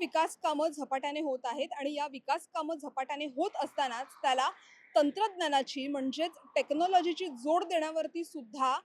विकास कामं झपाट्याने होत आहेत आणि या विकास कामं झपाट्याने होत असतानाच त्याला तंत्रज्ञानाची म्हणजेच टेक्नॉलॉजीची जोड देण्यावरती सुद्धा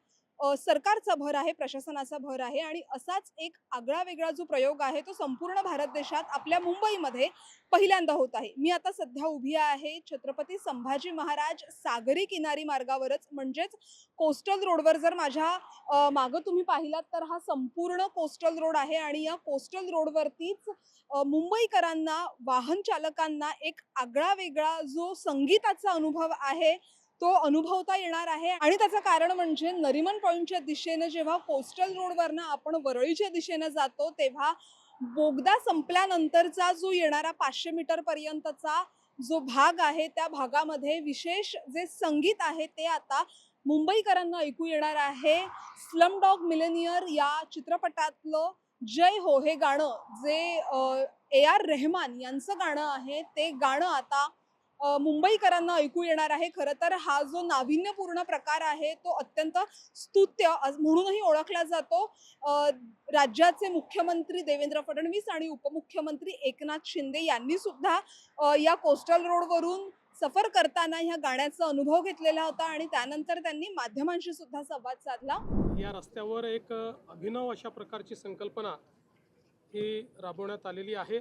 सरकारचा भर आहे, प्रशासनाचा भर आहे आणि असाच एक आगळा वेगळा जो प्रयोग आहे तो संपूर्ण भारत देशात आपल्या मुंबईमध्ये पहिल्यांदा होत आहे. मी आता सध्या उभी आहे छत्रपती संभाजी महाराज सागरी किनारी मार्गावरच म्हणजेच कोस्टल रोडवर. जर माझ्या मागं तुम्ही पाहिलात तर हा संपूर्ण कोस्टल रोड आहे आणि या कोस्टल रोडवरतीच मुंबईकरांना, वाहन चालकांना एक आगळा वेगळा जो संगीताचा अनुभव आहे तो अनुभवता येणार आहे. आणि त्याचं कारण म्हणजे नरिमन पॉईंटच्या दिशेनं जेव्हा कोस्टल रोडवरनं आपण वरळीच्या दिशेनं जातो तेव्हा बोगदा संपल्यानंतरचा जो येणारा 500 मीटर पर्यंतचा जो भाग आहे त्या भागामध्ये विशेष जे संगीत आहे ते आता मुंबईकरांना ऐकू येणार आहे. स्लमडॉग मिलेनियर या चित्रपटातलं जय हो हे गाणं जे AR रहमान यांचं गाणं आहे ते गाणं आता मुंबईकरांना ऐकू येणार आहे. खरं तर हा जो नाविन्यपूर्ण प्रकार आहे तो अत्यंत स्तुत्य म्हणूनही ओळखला जातो. राज्याचे मुख्यमंत्री देवेंद्र फडणवीस आणि उपमुख्यमंत्री एकनाथ शिंदे यांनी सुद्धा या कोस्टल रोडवरून सफर करताना ह्या गाण्याचा अनुभव घेतलेला होता आणि त्यानंतर त्यांनी माध्यमांशी सुद्धा संवाद साधला. या रस्त्यावर एक अभिनव अशा प्रकारची संकल्पना ही राबवण्यात आलेली आहे.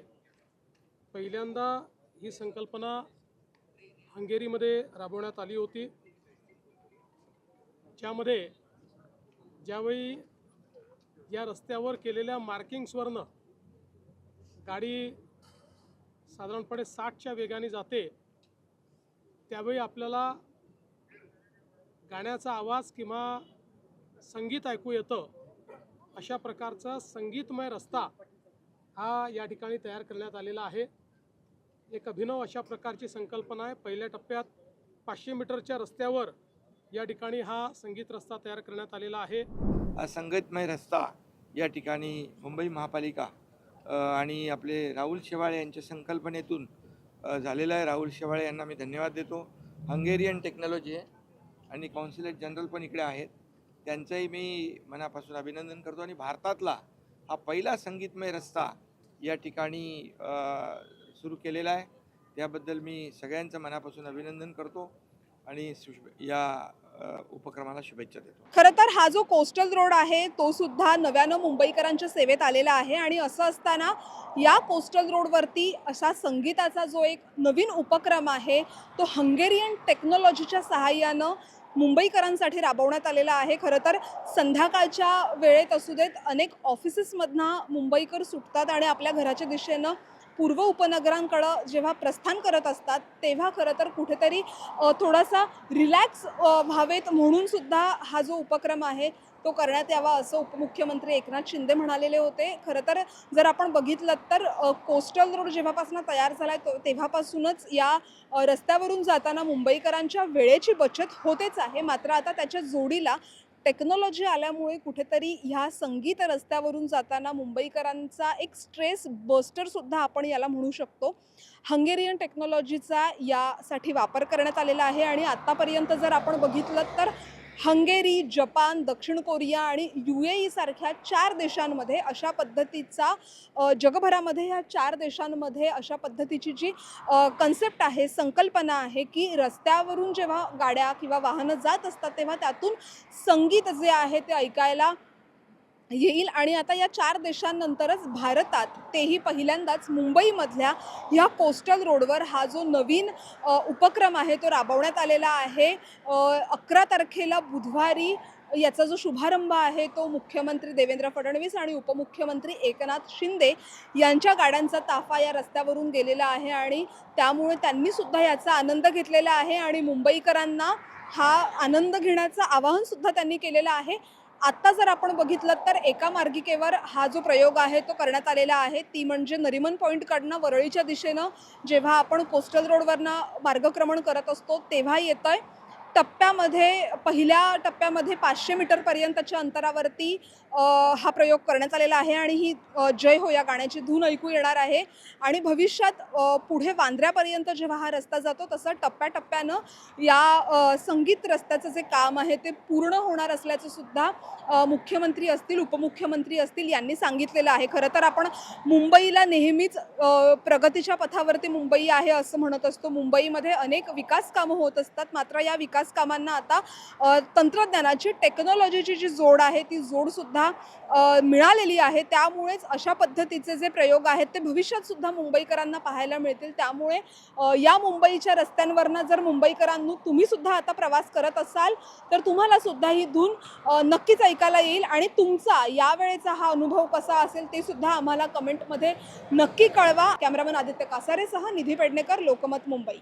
पहिल्यांदा ही संकल्पना हंगेरीमध्ये राबवण्यात आली होती, ज्यामध्ये ज्यावेळी या रस्त्यावर केलेल्या मार्किंग्सवरनं गाडी साधारणपणे 60च्या वेगाने जाते त्यावेळी आपल्याला गाण्याचा आवाज किंवा संगीत ऐकू येतं. अशा प्रकारचा संगीतमय रस्ता हा या ठिकाणी तयार करण्यात आलेला आहे. एक अभिनव अशा प्रकारची संकल्पना आहे. पहिल्या टप्प्यात 500 मीटरच्या रस्त्यावर या ठिकाणी हा संगीत रस्ता तयार करण्यात आलेला आहे. हा संगीतमय रस्ता या ठिकाणी मुंबई महापालिका आणि आपले राहुल शेवाळे यांच्या संकल्पनेतून झालेला आहे. राहुल शेवाळे यांना मी धन्यवाद देतो. हंगेरियन टेक्नॉलॉजी आहे आणि कॉन्सुलेट जनरल पण इकडे आहेत, त्यांचंही मी मनापासून अभिनंदन करतो. आणि भारतातला हा पहिला संगीतमय रस्ता या ठिकाणी सुरू केलेला आहे, त्याबद्दल मी सगळ्यांचं मनापासून अभिनंदन करतो आणि या उपक्रमाला शुभेच्छा देतो. खरं तर हा जो कोस्टल रोड आहे तो सुद्धा नव्यानं मुंबईकरांच्या सेवेत आलेला आहे आणि असं असताना या कोस्टल रोडवरती असा संगीताचा जो एक नवीन उपक्रम आहे तो हंगेरियन टेक्नॉलॉजीच्या सहाय्यानं मुंबईकरांसाठी राबवण्यात आलेला आहे. खरं तर संध्याकाळच्या वेळेत असू देत, अनेक ऑफिसेसमधनं मुंबईकर सुटतात आणि आपल्या घराच्या दिशेनं पूर्व उपनगरांकडं जेव्हा प्रस्थान करत असतात तेव्हा खरं तर कुठेतरी थोडासा रिलॅक्स व्हावेत म्हणून सुद्धा हा जो उपक्रम आहे तो करण्यात यावा असं उपमुख्यमंत्री एकनाथ शिंदे म्हणालेले होते. खरं तर जर आपण बघितलं तर कोस्टल रोड जेव्हापासून तयार झाला आहे तेव्हापासूनच या रस्त्यावरून जाताना मुंबईकरांच्या वेळेची बचत होतेच आहे. मात्र आता त्याच्या जोडीला टेक्नॉलॉजी आल्यामुळे कुठेतरी ह्या संगीत रस्त्यावरून जाताना मुंबईकरांचा एक स्ट्रेस बस्टर सुद्धा आपण याला म्हणू शकतो. हंगेरियन टेक्नॉलॉजीचा यासाठी वापर करण्यात आलेला आहे आणि आत्तापर्यंत जर आपण बघितलं तर हंगेरी, जपान, दक्षिण कोरिया आणि UAE सारख्या 4 देशांमध्ये अशा पद्धतीचा जगभरामध्ये ह्या 4 देशांमध्ये अशा पद्धतीची जी कन्सेप्ट आहे, संकल्पना आहे की रस्त्यावरून जेव्हा गाड्या किंवा वाहनं जात असतात तेव्हा त्यातून संगीत जे आहे ते ऐकायला येईल. आणि आता या 4 देशांनंतरच भारतात तेही पहिल्यांदाच मुंबईमधल्या ह्या कोस्टल रोडवर हा जो नवीन उपक्रम आहे तो राबवण्यात आलेला आहे. 11 तारखेला बुधवारी याचा जो शुभारंभ आहे तो मुख्यमंत्री देवेंद्र फडणवीस आणि उपमुख्यमंत्री एकनाथ शिंदे यांच्या गाड्यांचा ताफा या रस्त्यावरून गेलेला आहे आणि त्यामुळे त्यांनी सुद्धा याचा आनंद घेतलेला आहे आणि मुंबईकरांना हा आनंद घेण्याचं आवाहन सुद्धा त्यांनी केलेलं आहे. आत्ता जर आपण बघितलं तर एका मार्गिकेवर हा जो प्रयोग आहे तो करण्यात आलेला आहे, ती म्हणजे नरिमन पॉईंटकडनं वरळीच्या दिशेनं जेव्हा आपण कोस्टल रोडवरनं मार्गक्रमण करत असतो तेव्हा येतंय. टप्प्यामध्ये पहिल्या टप्प्यामध्ये 500 मीटरपर्यंतच्या अंतरावरती हा प्रयोग करण्यात आलेला आहे आणि ही जय हो या गाण्याची धून ऐकू येणार आहे आणि भविष्यात पुढे वांद्र्यापर्यंत जेव्हा हा रस्ता जातो तसं टप्प्याटप्प्यानं या संगीत रस्त्याचं जे काम आहे ते पूर्ण होणार असल्याचं सुद्धा मुख्यमंत्री असतील उपमुख्यमंत्री असतील यांनी सांगितलेलं आहे. खरं तर आपण मुंबईला नेहमीच प्रगतीच्या पथावरती मुंबई आहे असं म्हणत असतो. मुंबईमध्ये अनेक विकास कामं होत असतात, मात्र या विकास कामांना आता तंत्रज्ञानाची टेक्नॉलॉजीची जी जोड आहे ती जोडसुद्धा मिळालेली आहे. त्यामुळेच अशा पद्धतीचे जे प्रयोग आहेत ते भविष्यात सुद्धा मुंबईकरांना पाहायला मिळतील. त्यामुळे या मुंबईच्या रस्त्यांवरनं जर मुंबईकरांनो तुम्ही सुद्धा आता प्रवास करत असाल तर तुम्हाला सुद्धा ही धून नक्कीच ऐकायला येईल आणि तुमचा यावेळेचा हा अनुभव कसा असेल ते सुद्धा आम्हाला कमेंटमध्ये नक्की कळवा. कॅमेरामन आदित्य कासारेसह निधी पेडणेकर, लोकमत, मुंबई.